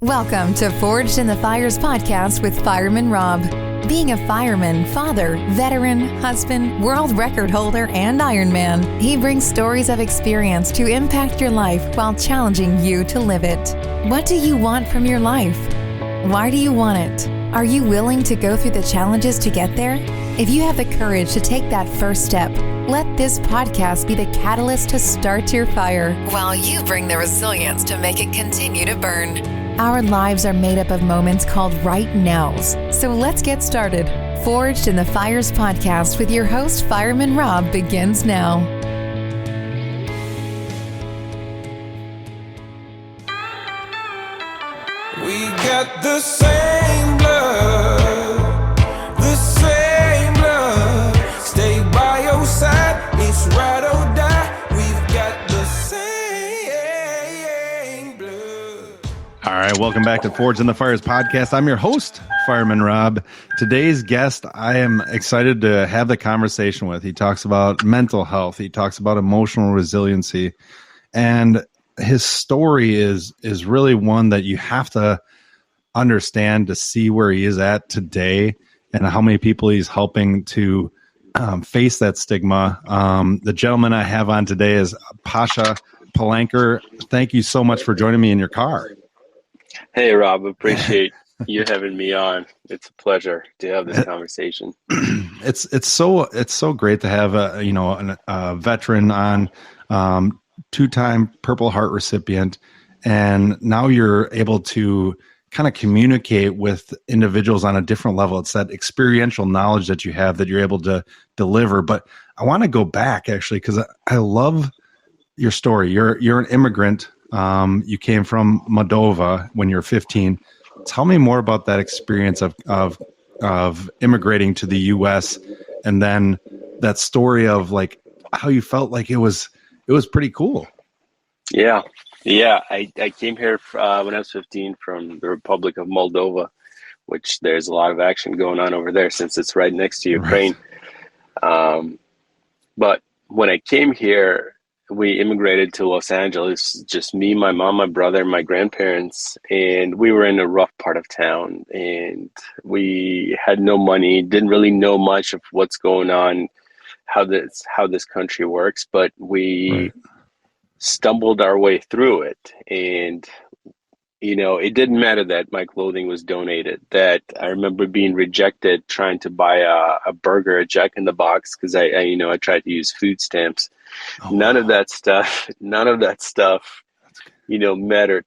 Welcome to Forged in the Fires podcast with Fireman Rob. Being a fireman, father, veteran, husband, world record holder, and Ironman, he brings stories of experience to impact your life while challenging you to live it. What do you want from your life? Why do you want it? Are you willing to go through the challenges to get there? If you have the courage to take that first step, let this podcast be the catalyst to start your fire while you bring the resilience to make it continue to burn. Our lives are made up of moments called right nows. So let's get started. Forged in the Fires podcast with your host, Fireman Rob, begins now. We got the same blood, the same blood. Stay by your side, it's ride or die. We've got the same blood. All right, welcome back to Forged in the Fires podcast. I'm your host, Fireman Rob. Today's guest, I am excited to have the conversation with. He talks about mental health. He talks about emotional resiliency. And his story is really one that you have to understand to see where he is at today and how many people he's helping to face that stigma. The gentleman I have on today is Pasha Palanker. Thank you so much for joining me in your car. Hey, Rob, appreciate you having me on. It's a pleasure to have this conversation. It's so great to have a veteran on, two-time Purple Heart recipient, and now you're able to kind of communicate with individuals on a different level. It's that experiential knowledge that you have that you're able to deliver. But I want to go back actually because I love your story. You're an immigrant. You came from Moldova when you were 15. Tell me more about that experience of immigrating to the U.S. and then that story of like how you felt like it was pretty cool. Yeah. I came here when I was 15 from the Republic of Moldova, which there's a lot of action going on over there since it's right next to Ukraine. Right. But when I came here, we immigrated to Los Angeles, just me, my mom, my brother, and my grandparents, and we were in a rough part of town, and we had no money, didn't really know much of what's going on, how this country works, but we stumbled our way through it. And it didn't matter that my clothing was donated, that I remember being rejected trying to buy a burger at Jack in the Box because I tried to use food stamps. None of that stuff mattered.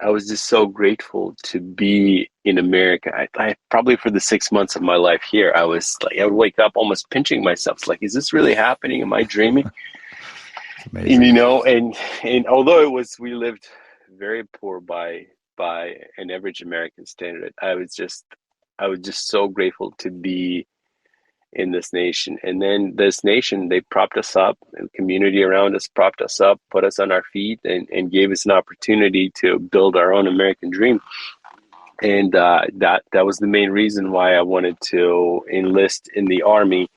I was just so grateful to be in America. I probably for the 6 months of my life here, I was like, I would wake up almost pinching myself. It's like, is this really happening? Am I dreaming? And, and although we lived very poor by an average American standard, I was just so grateful to be in this nation. And then this nation, they propped us up, and the community around us propped us up, put us on our feet, and gave us an opportunity to build our own American dream. And that was the main reason why I wanted to enlist in the Army,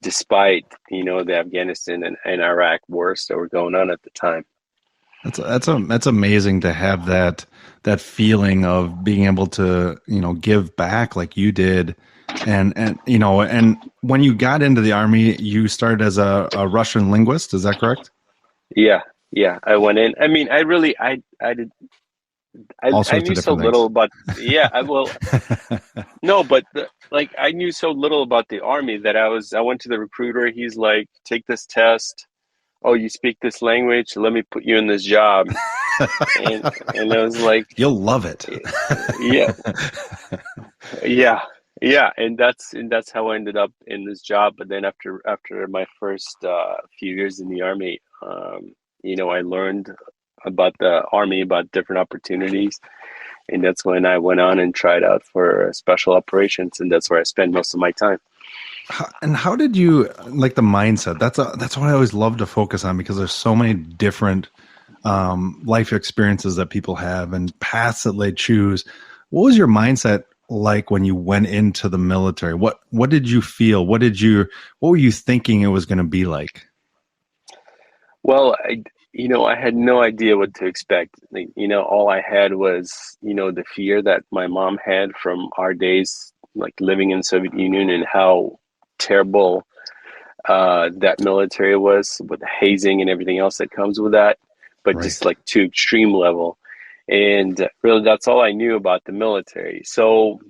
despite the Afghanistan and Iraq wars that were going on at the time. That's amazing to have that feeling of being able to give back like you did. And when you got into the Army, you started as a Russian linguist. Is that correct? Yeah. I went in. I mean, I did. I knew so little about. Yeah, I knew so little about the Army that I went to the recruiter. He's like, take this test. Oh, you speak this language? Let me put you in this job. and I was like, you'll love it. Yeah, and that's how I ended up in this job. But then after my first few years in the Army, I learned about the Army, about different opportunities, and that's when I went on and tried out for special operations, and that's where I spend most of my time. And how did you like the mindset? That's what I always love to focus on, because there's so many different life experiences that people have and paths that they choose. What was your mindset like when you went into the military? What did you feel? What were you thinking it was going to be like? Well, I had no idea what to expect. Like, all I had was, the fear that my mom had from our days, like living in Soviet Union, and how terrible that military was, with the hazing and everything else that comes with that, but just Right. like to extreme level. And really, that's all I knew about the military. So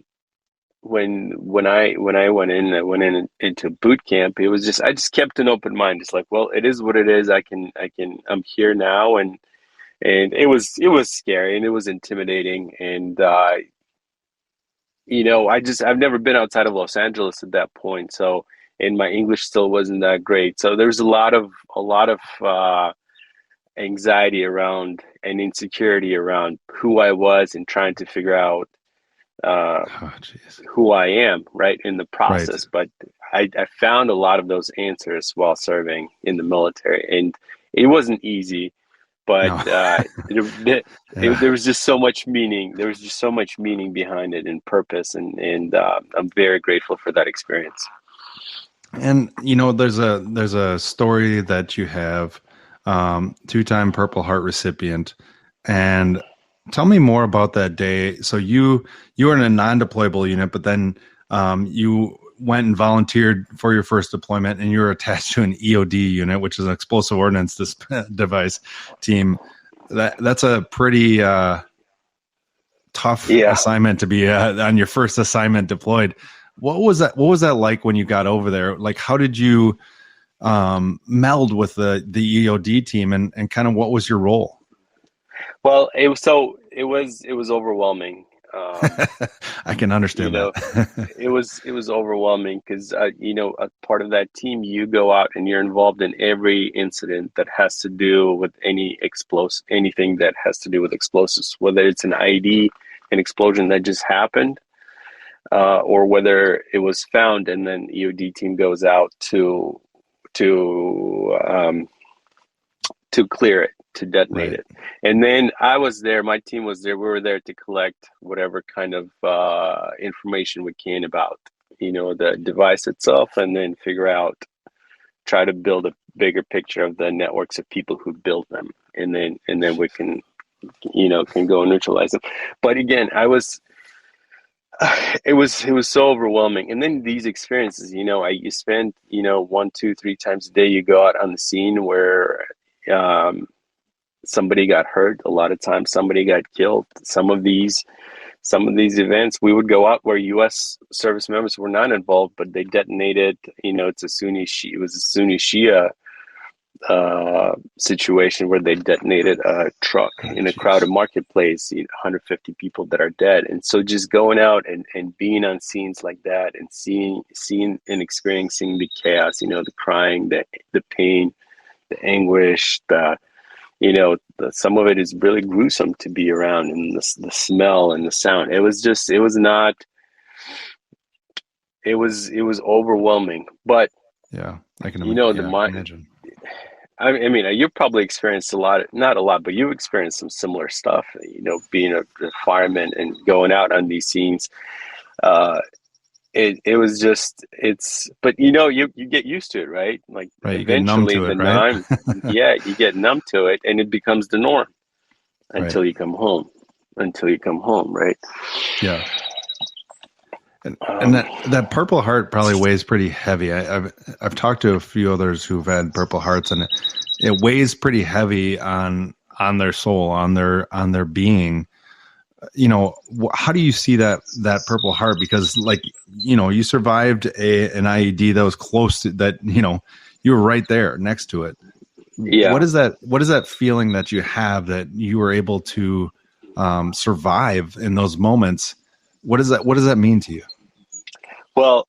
when I went in into boot camp, it was just, I just kept an open mind, just like, well, it is what it is. I'm here now, and it was scary and it was intimidating, and I've never been outside of Los Angeles at that point, so, and my English still wasn't that great, so there's a lot of anxiety around and insecurity around who I was, and trying to figure out uh, Oh, jeez. who I am, right, in the Right. process. But I found a lot of those answers while serving in the military, and it wasn't easy, but No. there Yeah. was just so much meaning. There was just so much meaning behind it, and purpose, and I'm very grateful for that experience. And there's a story that you have, two-time Purple Heart recipient, and tell me more about that day. So you were in a non-deployable unit, but then you went and volunteered for your first deployment, and you were attached to an EOD unit, which is an explosive ordnance device team. That's a pretty tough Yeah. assignment to be on your first assignment deployed. What was that? What was that like when you got over there? Like, how did you meld with the EOD team, and kind of what was your role? Well, it was overwhelming. I can You understand know, that. it was overwhelming because a part of that team, you go out and you're involved in every incident that has to do with anything that has to do with explosives, whether it's an IED, an explosion that just happened, or whether it was found, and then EOD team goes out to clear it, to detonate Right, it. And then I was there, my team was there, we were there to collect whatever kind of information we can about, the device itself, and then try to build a bigger picture of the networks of people who built them. And then we can go and neutralize them. But again, it was so overwhelming. And then these experiences, you spend, 1, 2, 3 times a day, you go out on the scene where um, somebody got hurt. A lot of times somebody got killed. Some of these events, we would go out where U.S. service members were not involved, but they detonated. It was a Sunni Shia situation where they detonated a truck oh, in a jeez. crowded marketplace. 150 people that are dead, and so just going out and being on scenes like that, and seeing and experiencing the chaos, the crying, the pain, the anguish, some of it is really gruesome to be around, and the smell and the sound. It was overwhelming. But Yeah, I can. the Yeah, mind. imagine. I mean, you've probably experienced a lot, not a lot, but you've experienced some similar stuff. Being a fireman and going out on these scenes. Uh, it was just but you get used to it, right? Like Right, you get numb eventually to the it, right? norm, yeah, you get numb to it, and it becomes the norm Right. until you come home. Right? Yeah. And Um, that Purple Heart probably weighs pretty heavy. I've talked to a few others who've had Purple Hearts, and it weighs pretty heavy on their soul, on their being. How do you see that Purple Heart? Because, like, you survived an IED that was close to that. You were right there next to it. yeah. What is that feeling that you have, that you were able to survive in those moments? What does that mean to you? Well,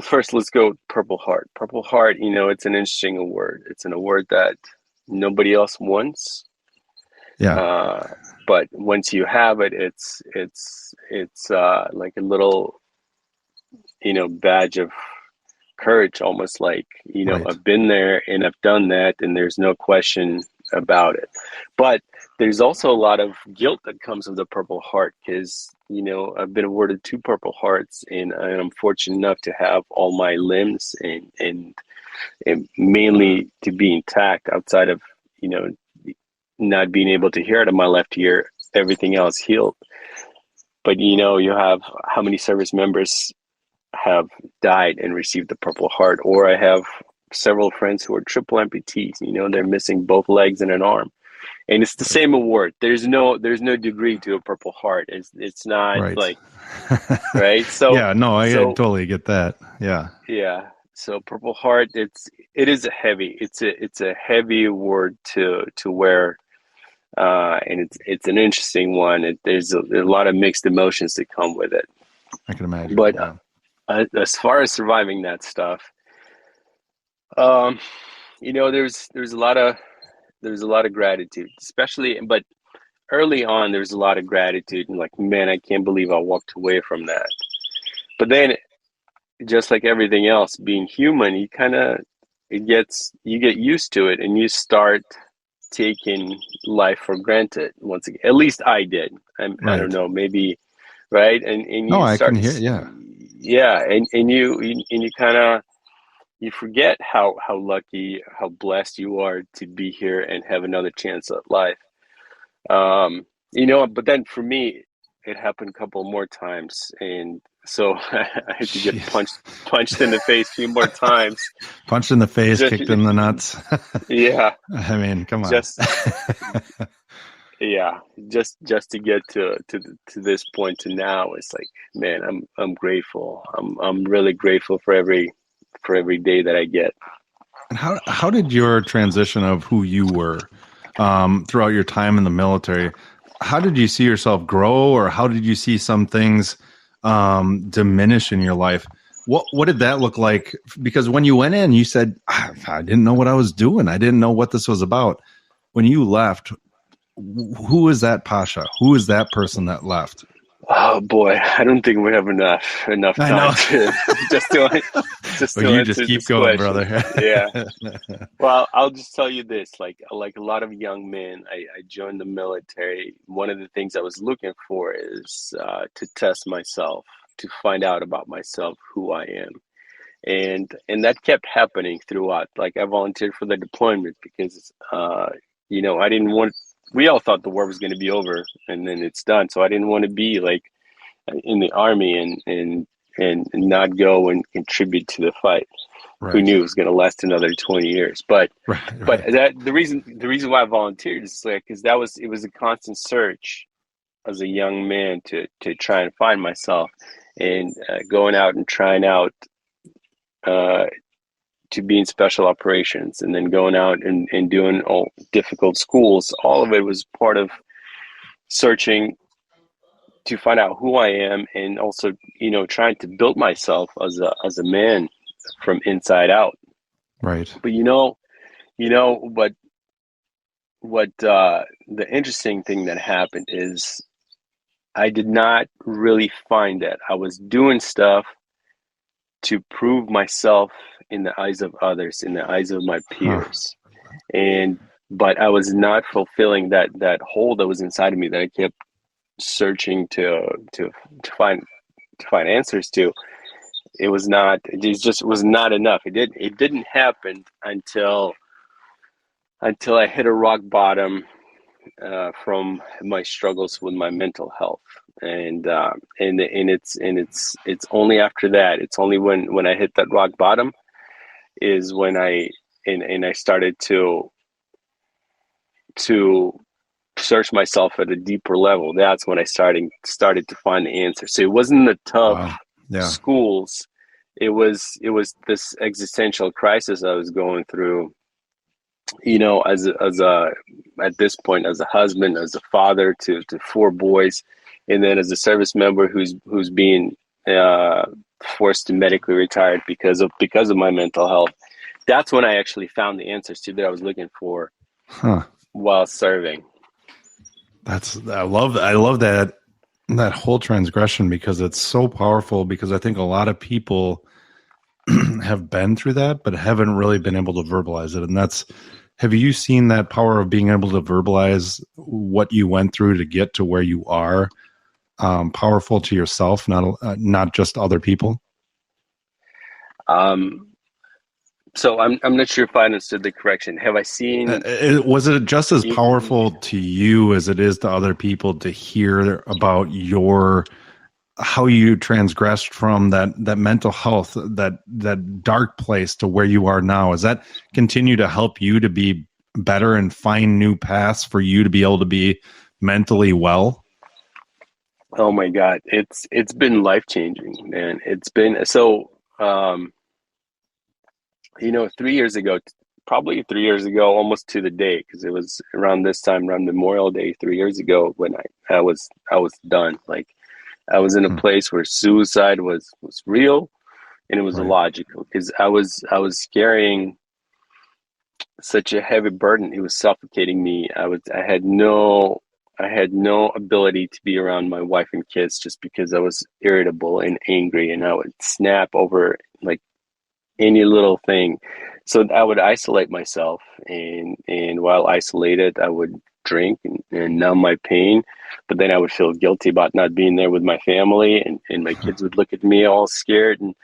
first let's go with Purple Heart. Purple Heart, it's an interesting award. It's an award that nobody else wants. Yeah. Uh, but once you have it, it's like a little, badge of courage, almost like, Right. I've been there and I've done that, and there's no question about it. But there's also a lot of guilt that comes with the Purple Heart, because I've been awarded 2 Purple Hearts, and I'm fortunate enough to have all my limbs, and mainly to be intact outside of not being able to hear out of my left ear, everything else healed. But you have how many service members have died and received the Purple Heart, or I have several friends who are triple amputees. They're missing both legs and an arm, and it's the same award. There's no degree to a Purple Heart. It's not Right. like right. So yeah, no, I totally get that. Yeah. Yeah. So Purple Heart, it is a heavy. It's a heavy award to wear, and it's an interesting one. There's a lot of mixed emotions that come with it. I can imagine. But as far as surviving that stuff, there's a lot of gratitude, especially. But early on, there's a lot of gratitude, and like, man, I can't believe I walked away from that. But then, just like everything else, being human, you get used to it, and you start taking life for granted once again. At least I did. I don't know, maybe, right? And you I start can hear, and you forget how lucky, how blessed you are to be here and have another chance at life. But then for me, it happened a couple more times, and so I had to get punched in the face a few more times. Punched in the face, kicked in the nuts. Yeah. I mean, come on. Just to get to this point to now, it's like, man, I'm grateful. I'm really grateful for every day that I get. And how did your transition of who you were throughout your time in the military, how did you see yourself grow, or how did you see some things diminish in your life? What did that look like? Because when you went in, you said, I didn't know what I was doing. I didn't know what this was about. When you left, who is that Pasha? Who is that person that left? Oh boy, I don't think we have enough time to just you just keep going, brother. Yeah. Well, I'll just tell you this: like a lot of young men, I joined the military. One of the things I was looking for is to test myself, to find out about myself, who I am, and that kept happening throughout. Like, I volunteered for the deployment because I didn't want. We all thought the war was going to be over and then it's done. So I didn't want to be like in the army and not go and contribute to the fight. Right. Who knew it was going to last another 20 years? But the reason why I volunteered is like, because it was a constant search as a young man to try and find myself, and going out and trying out to be in special operations, and then going out and doing all difficult schools. All of it was part of searching to find out who I am, and also, trying to build myself as a man from inside out. Right. But what the interesting thing that happened is I did not really find that. I was doing stuff to prove myself in the eyes of others, in the eyes of my peers. But I was not fulfilling that hole that was inside of me that I kept searching to find answers to. It just was not enough. It didn't happen until I hit a rock bottom from my struggles with my mental health. And it's only after that, it's only when I hit that rock bottom is when I started to search myself at a deeper level. That's when I started to find the answer. So it wasn't the tough schools. It was this existential crisis I was going through, as at this point, as a husband, as a father to 4 boys, and then as a service member who's being forced to medically retire because of my mental health. That's when I actually found the answers that I was looking for while serving. I love that whole transgression, because it's so powerful, because I think a lot of people have been through that but haven't really been able to verbalize it. And have you seen that power of being able to verbalize what you went through to get to where you are, powerful to yourself, not just other people? So I'm not sure if I understood the correction. Have I seen? Was it just as You, powerful to you as it is to other people to hear about your how you transgressed from that mental health, that dark place to where you are now? Does that continue to help you to be better and find new paths for you to be able to be mentally well? oh my God, it's been life changing, man. It's been so. 3 years ago, probably 3 years ago, almost to the day, because it was around this time, around Memorial Day, 3 years ago, when I was done. Like I was in a Hmm. place where suicide was real and it was Right. illogical because I was carrying such a heavy burden. It was suffocating me. I had no ability to be around my wife and kids just because I was irritable and angry, and I would snap over like any little thing. So I would isolate myself, and while isolated, I would drink and numb my pain. But then I would feel guilty about not being there with my family, and my kids would look at me all scared, and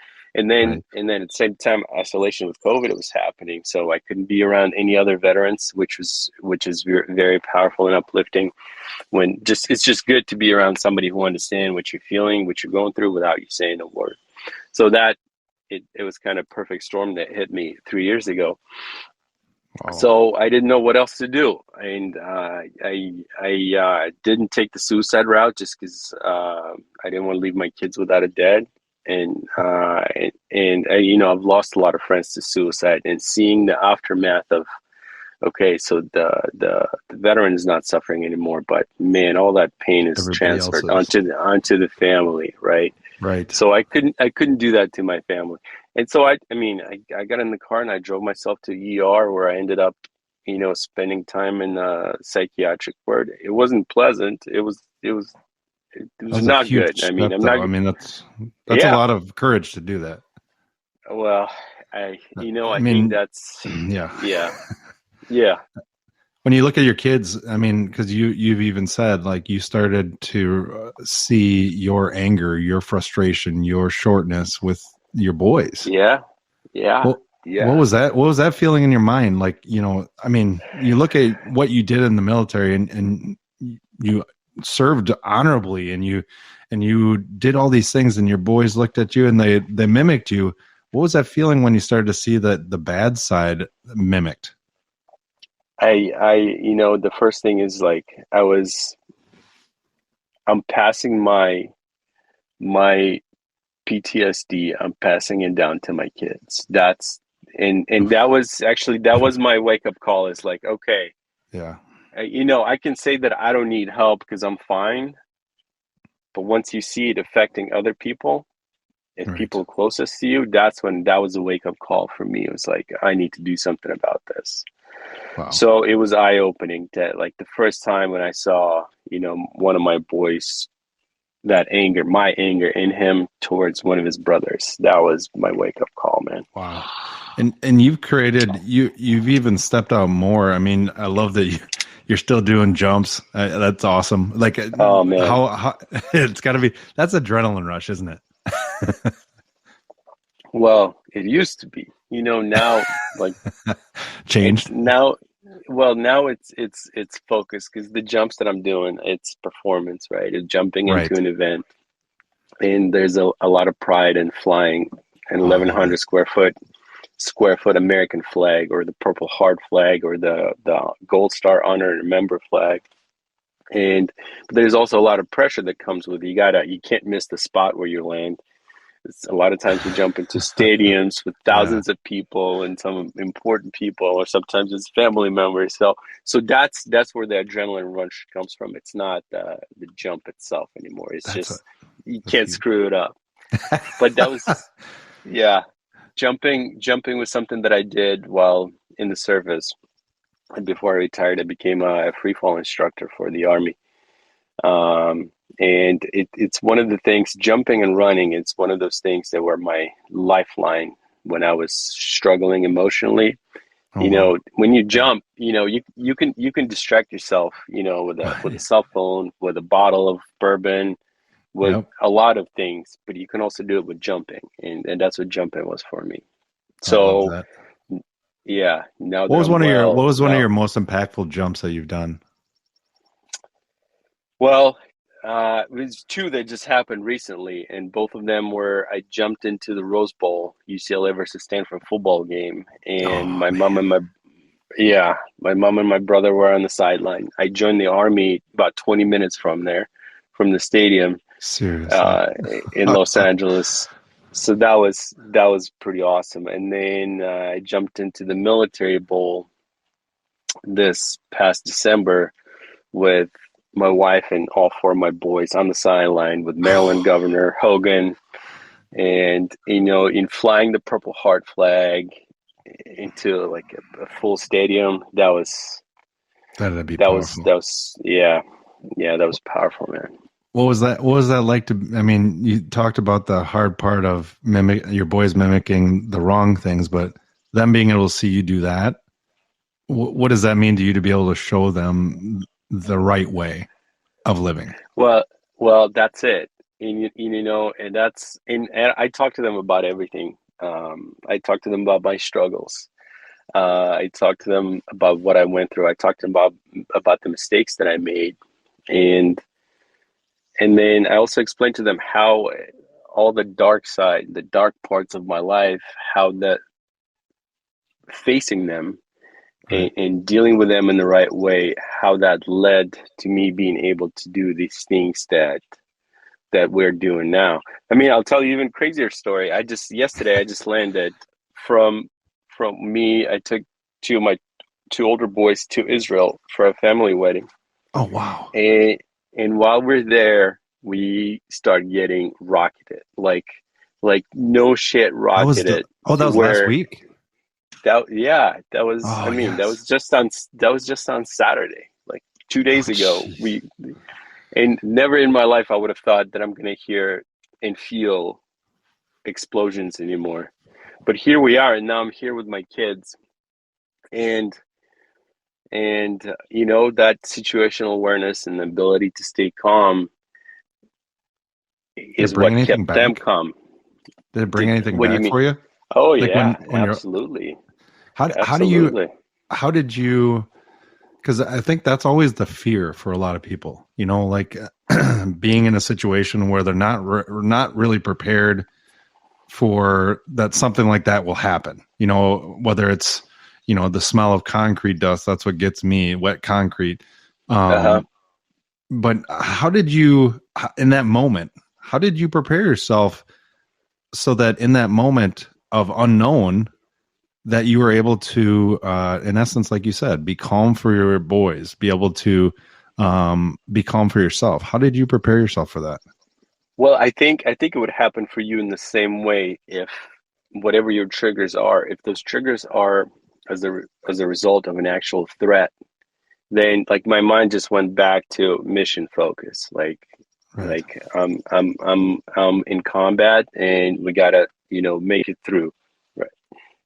then Right. and then at the same time, isolation with COVID, it was happening. So I couldn't be around any other veterans, which is very powerful and uplifting. When just it's just good to be around somebody who understands what you're feeling, what you're going through, without you saying a word. So that it was kind of perfect storm that hit me 3 years ago. Wow. So I didn't know what else to do, and I didn't take the suicide route just because I didn't want to leave my kids without a dad, and I've lost a lot of friends to suicide, and seeing the aftermath of, okay, so the veteran is not suffering anymore, but man, all that pain is Everybody else transferred is. onto the family, right? Right. So I couldn't do that to my family. And so I got in the car and I drove myself to ER, where I ended up, spending time in a psychiatric ward. It wasn't pleasant. It was That was a not huge good. I mean, step, I'm not. though. I mean, that's a Yeah. lot of courage to do that. Well, I I think mean, that's, yeah. yeah, yeah, When you look at your kids, I mean, because you've even said like you started to see your anger, your frustration, your shortness with your boys. yeah, yeah, Well, what yeah. was that? What was that feeling in your mind? Like, I mean, you look at what you did in the military, and you served honorably, and you did all these things, and your boys looked at you and they mimicked you. What was that feeling when you started to see the bad side mimicked? The first thing is like I'm passing my PTSD, I'm passing it down to my kids. And Oof. that was my wake up call. Is like, okay, Yeah. I can say that I don't need help because I'm fine, but once you see it affecting other people and Right. people closest to you, that was a wake up call for me. It was like, I need to do something about this. Wow. So it was eye opening that, like, the first time when I saw, one of my boys, that anger, my anger in him towards one of his brothers. That was my wake up call, man. Wow. And you've even stepped out more. I mean, I love that you're still doing jumps. That's awesome. Like Oh man. how it's got to be, that's adrenaline rush, isn't it? Well, it used to be. Now, like, Changed. now, well, now it's focused because the jumps that I'm doing, it's performance, right? It's jumping into Right. an event, and there's a lot of pride in flying an Oh, yeah. 1,100 square foot American flag, or the Purple Heart flag, or the Gold Star Honor and Remember flag. But there's also a lot of pressure that comes with it. You can't miss the spot where you land. A lot of times we jump into stadiums with Yeah. thousands of people and some important people, or sometimes it's family members. So that's where the adrenaline rush comes from. It's not the jump itself anymore. It's That's a, just, you that's can't huge. screw it up. But that was, yeah, jumping was something that I did while in the service. And before I retired, I became a free fall instructor for the Army. And it's one of the things, jumping and running, it's one of those things that were my lifeline when I was struggling emotionally. Oh, wow. When you Yeah. jump, you can distract yourself, with a Right. cell phone, with a bottle of bourbon, with Yep. a lot of things, but you can also do it with jumping. And that's what jumping was for me. I love So that. yeah, now What that was I'm what well, was one of now, your most impactful jumps that you've done? well, it was two that just happened recently, and both of them were I jumped into the Rose Bowl, UCLA versus Stanford football game, and Oh man, my mom and my brother were on the sideline. I joined the army about 20 minutes from there, from the stadium, seriously. uh, in Los Angeles. So that was pretty awesome. And then I jumped into the military bowl this past December with my wife and all four of my boys on the sideline with Maryland Governor Hogan, and in flying the Purple Heart flag into like a full stadium. That'd be powerful. Yeah, that was powerful, man. What was that? What was that like to? I mean, you talked about the hard part of your boys mimicking the wrong things, but them being able to see you do that. What does that mean to you to be able to show them the right way of living? Well, well, that's it. And I talk to them about everything. I talk to them about my struggles. I talk to them about what I went through. I talk to them about the mistakes that I made, and and then I also explain to them how all the dark side, the dark parts of my life, how that facing them Right. and dealing with them in the right way, how that led to me being able to do these things that we're doing now. I mean, I'll tell you even crazier story. Yesterday I just landed from me. I took two older boys to Israel for a family wedding, Oh wow. and while we're there, we start getting rocketed, like no shit rocketed. That was last Where week. that was. Oh I mean, yes. that was just on Saturday, like two Oh days ago. jeez. And never in my life I would have thought that I'm gonna hear and feel explosions anymore. But here we are, and now I'm here with my kids, and that situational awareness and the ability to stay calm Did it is bring what anything kept them back? calm. Did it bring anything What do you back mean? for you? Oh Like yeah, when you're absolutely, how do you absolutely. how did you because I think that's always the fear for a lot of people, like being in a situation where they're not really prepared for that something like that will happen. Whether it's the smell of concrete dust, that's what gets me, wet concrete. Uh-huh. But how did you, in that moment, how did you prepare yourself so that in that moment of unknown that you were able to, in essence, like you said, be calm for your boys, be able to be calm for yourself? How did you prepare yourself for that? Well, I think it would happen for you in the same way if whatever your triggers are, if those triggers are as a result of an actual threat, then like my mind just went back to mission focus. Right. I'm in combat and we gotta make it through. Right.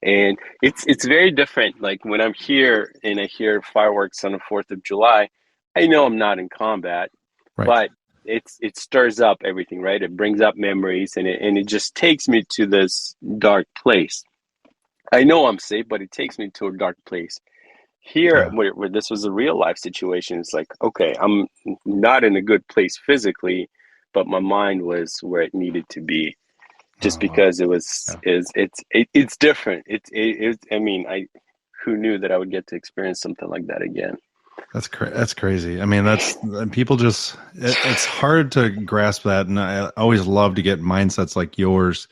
And it's very different. Like when I'm here and I hear fireworks on the 4th of July, I know I'm not in combat, Right. but it stirs up everything, right? It brings up memories and it just takes me to this dark place. I know I'm safe, but it takes me to a dark place. Here, Yeah. where this was a real life situation, it's like, okay, I'm not in a good place physically, but my mind was where it needed to be just Oh wow. because Yeah. it's different. I mean, I who knew that I would get to experience something like that again? That's crazy. I mean, people just it's hard to grasp that, and I always love to get mindsets like yours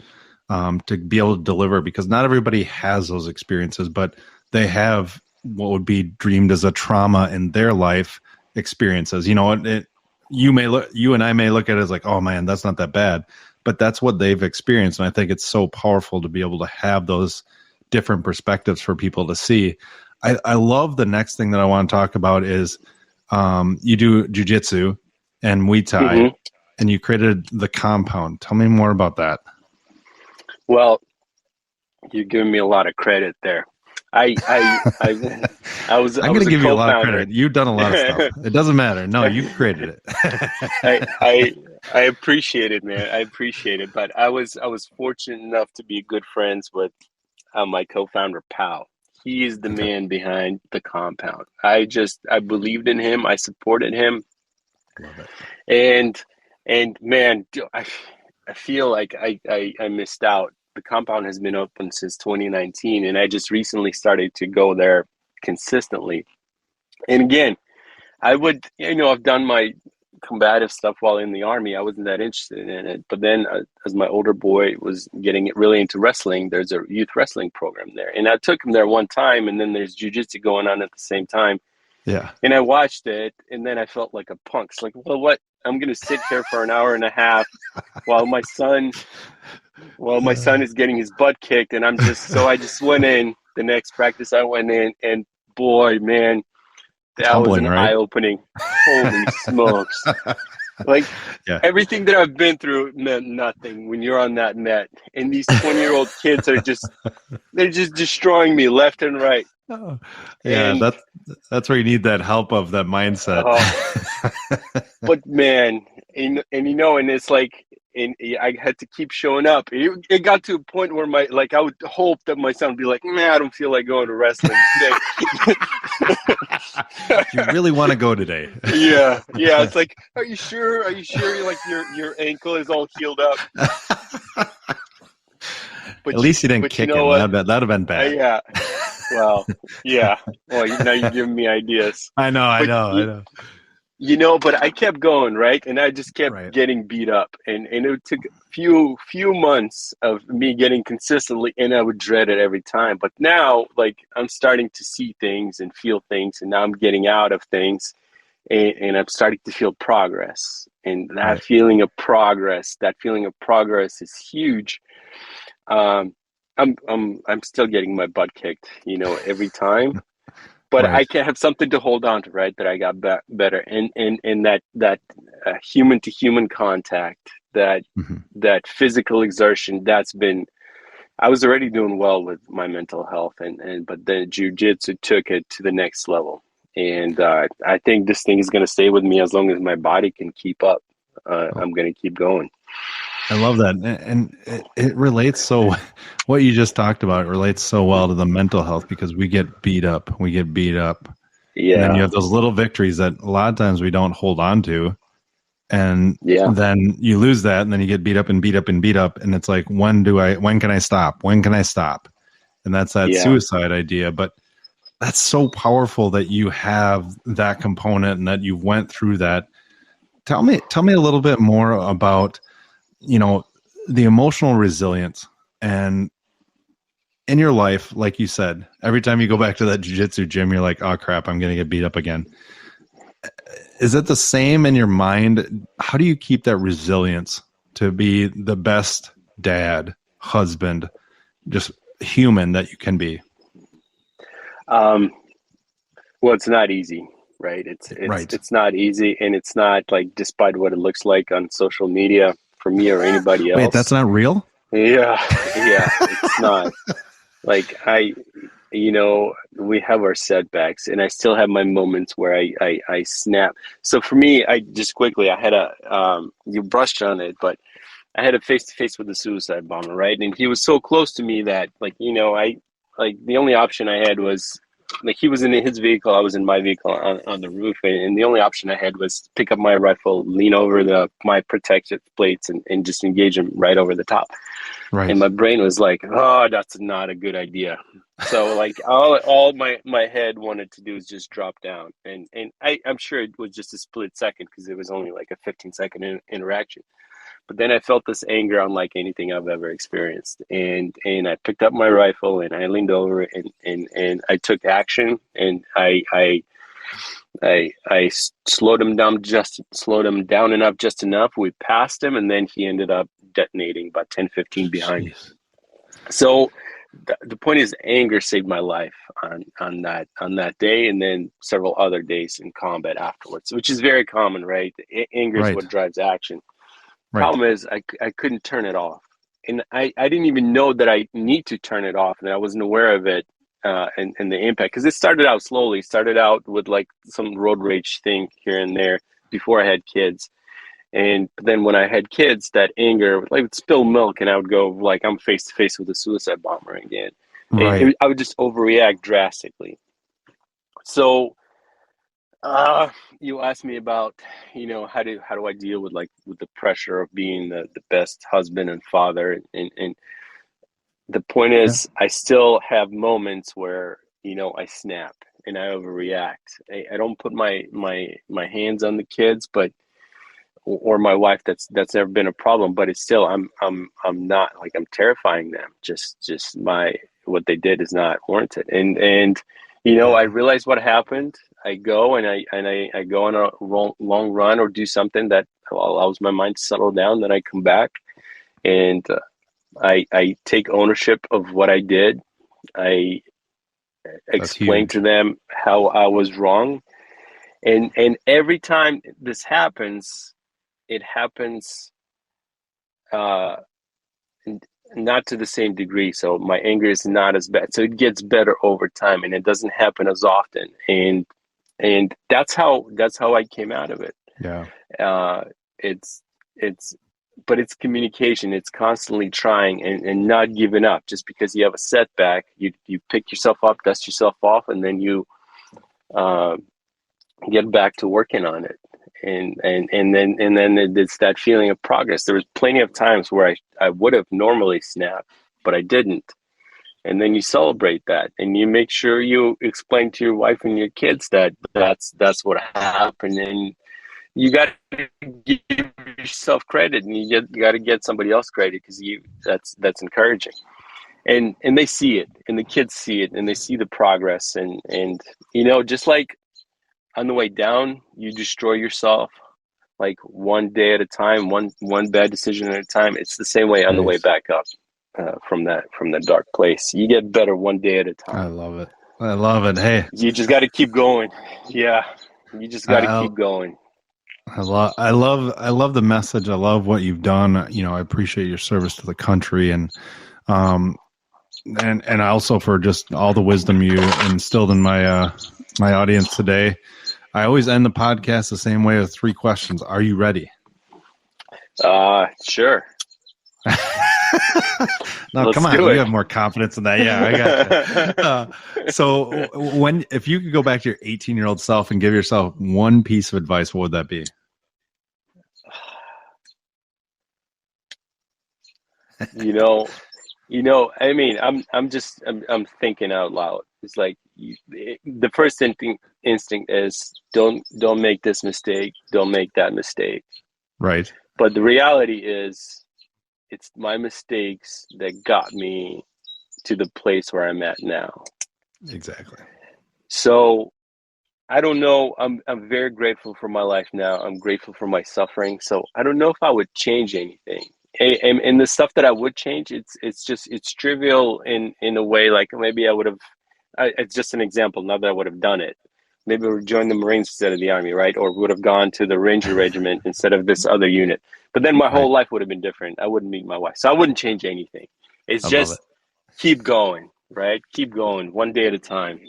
to be able to deliver because not everybody has those experiences, but they have what would be dreamed as a trauma in their life experiences. You and I may look at it as like, oh man, that's not that bad, but that's what they've experienced, and I think it's so powerful to be able to have those different perspectives for people to see. I love the next thing that I want to talk about is you do jujitsu and Muay Thai, Hmm. and you created the compound. Tell me more about that. Well, you're giving me a lot of credit there. I I I I I'm going was to a give you a lot of co-founder. credit. You've done a lot of stuff. It doesn't matter. No, you created I it. I I appreciate it, man. I appreciate it. But I was fortunate enough to be good friends with my co-founder Pal. he is the Okay. man behind the compound. I believed in him. I supported him. Love it. And man, I feel like I missed out. The compound has been open since 2019, and I just recently started to go there consistently. And again, I've done my combative stuff while in the army. I wasn't that interested in it. But then as my older boy was getting really into wrestling, there's a youth wrestling program there. And I took him there one time, and then there's jujitsu going on at the same time. Yeah. And I watched it, and then I felt like a punk. It's like, well, what? I'm going to sit here for an hour and a half while my son is getting his butt kicked. And so I just went in. The next practice I went in, and boy, man, that was Humbling, an right? eye-opening. Holy smokes. Like, Yeah. everything that I've been through meant nothing when you're on that mat. And these 20-year-old kids they're just destroying me left and right. Oh, yeah, And that's where you need that help of that mindset. but man, and it's like, and I had to keep showing up. It got to a point where I would hope that my son would be like, man, I don't feel like going to wrestling today. You really want to go today? Yeah. It's like, are you sure? Are you sure? Like your ankle is all healed up? But at least you didn't kick him. That'd have been bad. Yeah. Well, yeah. Well, now you're giving me ideas. I know. But I kept going, right? And I just kept getting beat up. And it took a few months of me getting consistently, and I would dread it every time. But now, like, I'm starting to see things and feel things, and now I'm getting out of things, and I'm starting to feel progress. And that feeling of progress is huge. I'm still getting my butt kicked, every time. But I can have something to hold on to, right? That I got better, and that human to human contact, that physical exertion. I was already doing well with my mental health, but then jiu-jitsu took it to the next level, and I think this thing is going to stay with me as long as my body can keep up. I'm going to keep going. I love that. And it relates what you just talked about relates so well to the mental health, because we get beat up. Yeah. And then you have those little victories that a lot of times we don't hold on to. And then you lose that, and then you get beat up and beat up and beat up. And it's like, when can I stop? When can I stop? And that's that suicide idea. But that's so powerful that you have that component and that you went through that. Tell me a little bit more about, the emotional resilience, and in your life, like you said, every time you go back to that jiu-jitsu gym, you're like, oh crap, I'm going to get beat up again. Is it the same in your mind? How do you keep that resilience to be the best dad, husband, just human that you can be? Well, it's not easy, right? It's not easy, and it's not like, despite what it looks like on social media for me or anybody else. Wait, that's not real? Yeah, it's not. Like, we have our setbacks, and I still have my moments where I snap. So for me, I had you brushed on it, but I had a face-to-face with the suicide bomber, right? And he was so close to me that, the only option I had was, he was in his vehicle, I was in my vehicle on the roof, and the only option I had was pick up my rifle, lean over my protective plates, and just engage him right over the top. Right. And my brain was like, oh, that's not a good idea. So all my head wanted to do is just drop down, and I'm sure it was just a split second, because it was only like a 15-second interaction. But then I felt this anger unlike anything I've ever experienced. And I picked up my rifle, and I leaned over, and I took action, and I slowed him down enough, just enough. We passed him, and then he ended up detonating about 10, 15 behind. Jeez. So the point is, anger saved my life on that day, and then several other days in combat afterwards, which is very common, right? Anger is what drives action. Right. Problem is, I couldn't turn it off, and I didn't even know that I need to turn it off, and I wasn't aware of it, and the impact, because it started out slowly. Started out with like some road rage thing here and there before I had kids, and then when I had kids, that anger, like, would spill milk, and I would go like, I'm face to face with a suicide bomber again. Right. I would just overreact drastically. So you asked me about, how do I deal with the pressure of being the best husband and father, and the point Yeah. is, I still have moments where I snap and I overreact. I don't put my hands on the kids, but or my wife. That's never been a problem, but it's still, I'm not like, I'm terrifying them. Just my what they did is not warranted, and I Yeah. realize what happened. I go and I go on a long run or do something that allows my mind to settle down. Then I come back and I take ownership of what I did. I That's explain to huge. them how I was wrong, and every time this happens, it happens uh, not to the same degree. So my anger is not as bad. So it gets better over time, and it doesn't happen as often. And that's how I came out of it. Yeah. Uh, it's it's but it's communication. It's constantly trying and not giving up. Just because you have a setback, you pick yourself up, dust yourself off, and then you uh, get back to working on it. And then it's that feeling of progress. There was plenty of times where I would have normally snapped, but I didn't. And then you celebrate that, and you make sure you explain to your wife and your kids that that's what happened, and you got to give yourself credit, and you got to get somebody else credit, because that's encouraging, and they see it, and the kids see it, and they see the progress, and just like on the way down, you destroy yourself like one day at a time, one bad decision at a time. It's the same way on the way Nice. back up from that dark place. You get better one day at a I time. love it. I love it. Hey, You just got to keep going. Yeah, you just got to I, keep going. I love the message. I love what you've done. I appreciate your service to the country, um and also for just all the wisdom you instilled in my audience today. I always end the podcast the same way with 3 questions. Are you ready? Sure. No, Let's come on. do You it. have more confidence in that. Yeah, I got you. So if you could go back to your 18-year-old self and give yourself one piece of advice, what would that be? I mean, I'm thinking out loud. It's like the first instinct is don't make this mistake, don't make that mistake. Right. But the reality is, it's my mistakes that got me to the place where I'm at now. Exactly. So I don't know. I'm very grateful for my life now. I'm grateful for my suffering. So I don't know if I would change anything. And the stuff that I would change, it's trivial in a way. Like maybe I would have. It's just an example. Not that I would have done it. Maybe I would join the Marines instead of the Army, right? Or would have gone to the Ranger Regiment instead of this other unit. But then my Right. whole life would have been different. I wouldn't meet my wife, so I wouldn't change anything. It's I love it. just keep going, right? Keep going, one day at a time.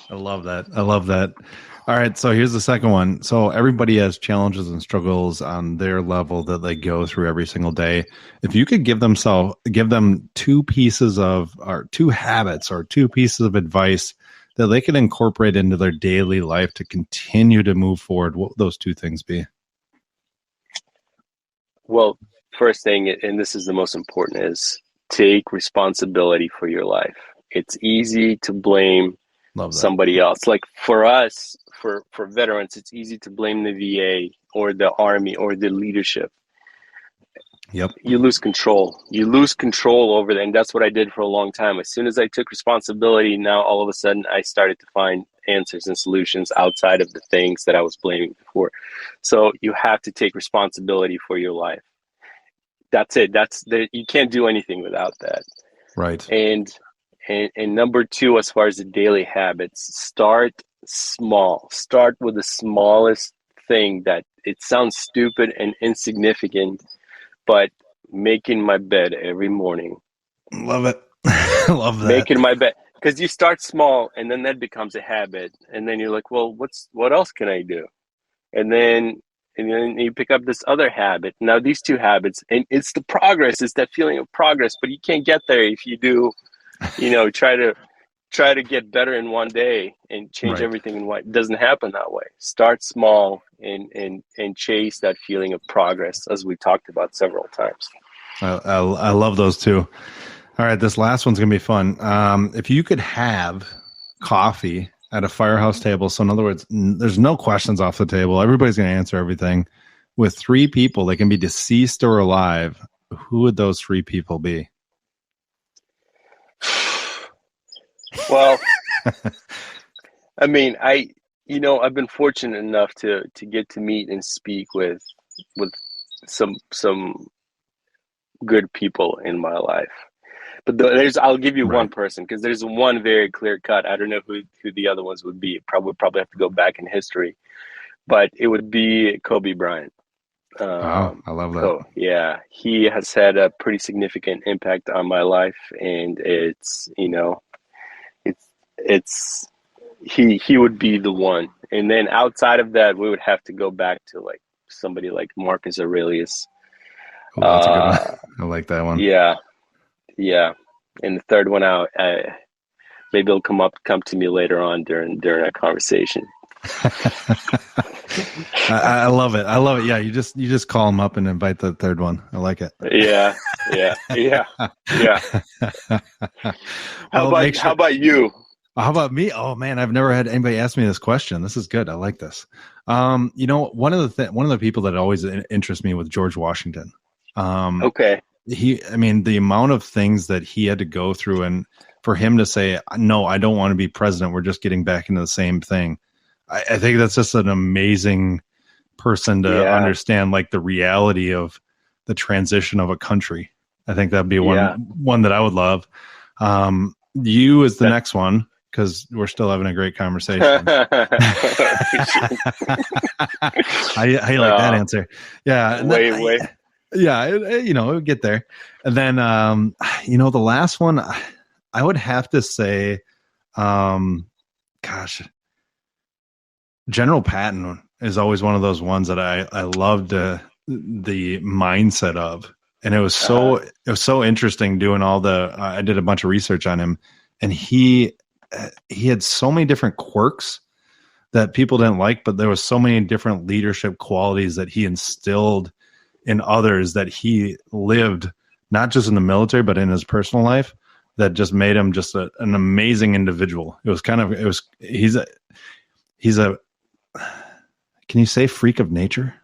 I love that. I love that. All right. So here's the second one. So everybody has challenges and struggles on their level that they go through every single day. If you could give them 2 pieces of, or 2 habits or 2 pieces of advice that they can incorporate into their daily life to continue to move forward, what would those 2 things be? Well, first thing, and this is the most important, is take responsibility for your life. It's easy to blame Love that. somebody else. Like for us, for veterans, it's easy to blame the VA or the Army or the leadership. Yep. You lose control. You lose control over that. And that's what I did for a long time. As soon as I took responsibility, now all of a sudden I started to find answers and solutions outside of the things that I was blaming before. So you have to take responsibility for your life. That's it. You can't do anything without that. Right. And number 2, as far as the daily habits, start small. Start with the smallest thing. That it sounds stupid and insignificant, but making my bed every morning. Love it. Love that. Making my bed, because you start small and then that becomes a habit, and then you're like, well, what else can I do? And then you pick up this other habit. Now these 2 habits, and it's the progress. It's that feeling of progress, but you can't get there if you do try to get better in one day and change Right. everything in one. It doesn't happen that way. Start small and chase that feeling of progress, as we talked about several times. I love those too. All right, this last one's gonna be fun. If you could have coffee at a firehouse table, so in other words, there's no questions off the table. Everybody's gonna answer everything. With 3 people, they can be deceased or alive. Who would those 3 people be? Well, I mean, I've been fortunate enough to get to meet and speak with some good people in my life. But I'll give you one person, because there's one very clear cut. I don't know who the other ones would be. Probably have to go back in history, but it would be Kobe Bryant. I love that. So, yeah, he has had a pretty significant impact on my life, and he would be the one. And then outside of that, we would have to go back to like somebody like Marcus Aurelius. Oh, that's a good one. I like that one. Yeah. And the third one out, maybe it'll come to me later on during our conversation. I love it. Yeah, you just call them up and invite the third one. I like it. Yeah. How about you? How about me? Oh man, I've never had anybody ask me this question. This is good. I like this. One of the people that always interests me with George Washington. Okay. The amount of things that he had to go through, and for him to say, no, I don't want to be president. We're just getting back into the same thing. I think that's just an amazing person to understand, like the reality of the transition of a country. I think that'd be one that I would love. You is the next one, because we're still having a great conversation. How you like that answer? Yeah. Wait. Yeah, it would get there. And then, the last one, I would have to say, General Patton is always one of those ones that I loved the mindset of. And it was so interesting doing I did a bunch of research on him, and he had so many different quirks that people didn't like, but there was so many different leadership qualities that he instilled in others, that he lived not just in the military but in his personal life, that just made him just an amazing individual. He's a can you say freak of nature?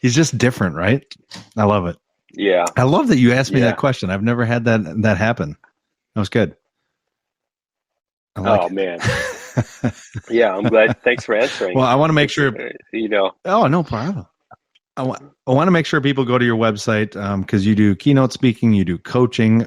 He's just different, right? I love it. Yeah. I love that you asked me that question. I've never had that happen. That was good. Man. Yeah, I'm glad. Thanks for answering. Well, I want to make sure, Oh, no problem. I want to make sure people go to your website, because you do keynote speaking, you do coaching,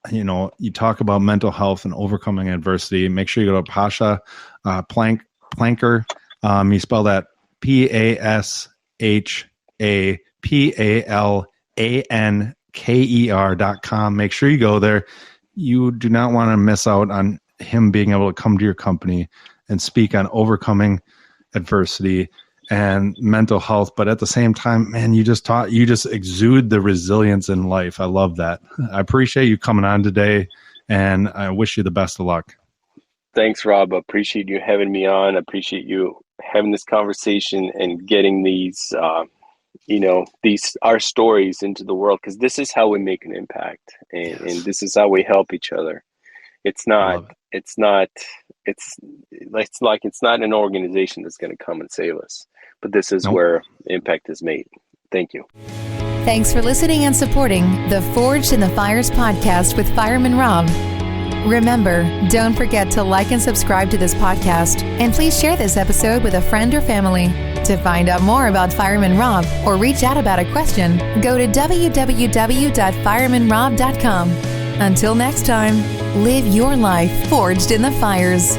you talk about mental health and overcoming adversity. Make sure you go to Pasha Palanker. You spell that PashaPalanker.com. Make sure you go there. You do not want to miss out on him being able to come to your company and speak on overcoming adversity and mental health. But at the same time, man, you just exude the resilience in life. I love that. I appreciate you coming on today, and I wish you the best of luck. Thanks, Rob. I appreciate you having me on. I appreciate you having this conversation and getting these, our stories into the world, because this is how we make an impact, and this is how we help each other. It's not an organization that's going to come and save us, but this is where impact is made. Thank you. Thanks for listening and supporting the Forged in the Fires podcast with Fireman Rob. Remember, don't forget to like and subscribe to this podcast, and please share this episode with a friend or family. To find out more about Fireman Rob or reach out about a question, go to www.firemanrob.com. Until next time, live your life forged in the fires.